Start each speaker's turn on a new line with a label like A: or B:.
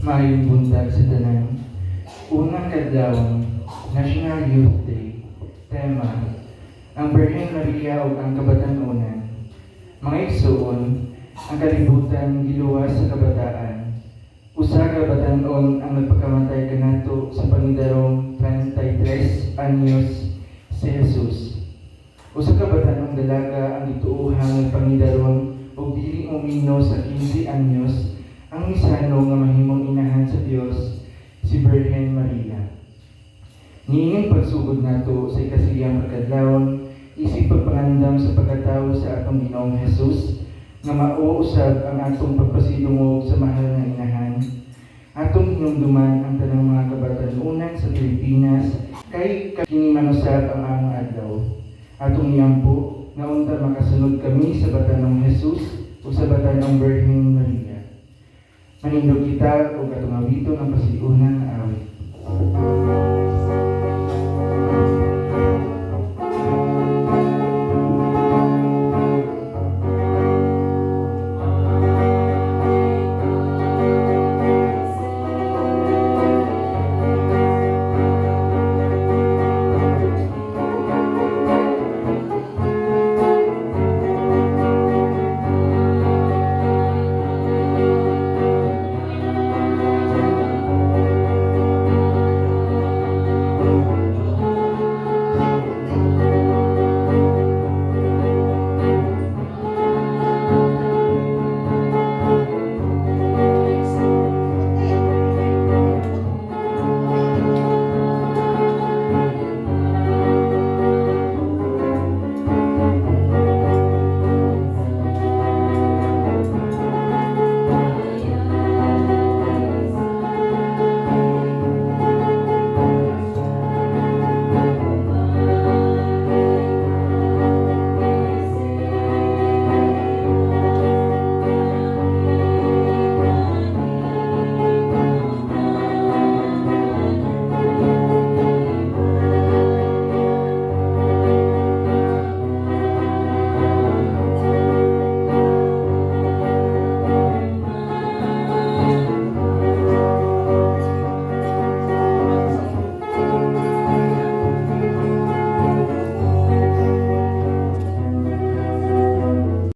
A: Maayong buntag sa tanan. Unang kadlawon, National Youth Day. Tema: ang Birhen Maria ug ang kabatanunan. Mga igsoon, ang kalibutan giluwas sa kabataan. Usa ka batan-on ang nagpakamatay kanato sa pangidarong 33 anyos si Jesus. Usa ka batan-ong dalaga ang gituohang nagpangidaron ug dili umino sa 15 anyos ang misano nga mahimong inahan sa Dios, si Birhen Maria. Niining pagsugod nato sa ikasiliyang pagkadlawon, isip pagpangandam sa pagkatawo sa atong Ginoong Jesus, nga mao usab ang atong pagpasidungog sa mahal nga inahan. Atong hinumduman ang tanang mga kabatanunan sa Pilipinas kay kini manusab ang among adlaw. Atong iampo nga unta makasunod kami sa batanong Jesus o sa batanong Birhen Maria. Manindog kita o katong awiton ang pasiunan nga awit.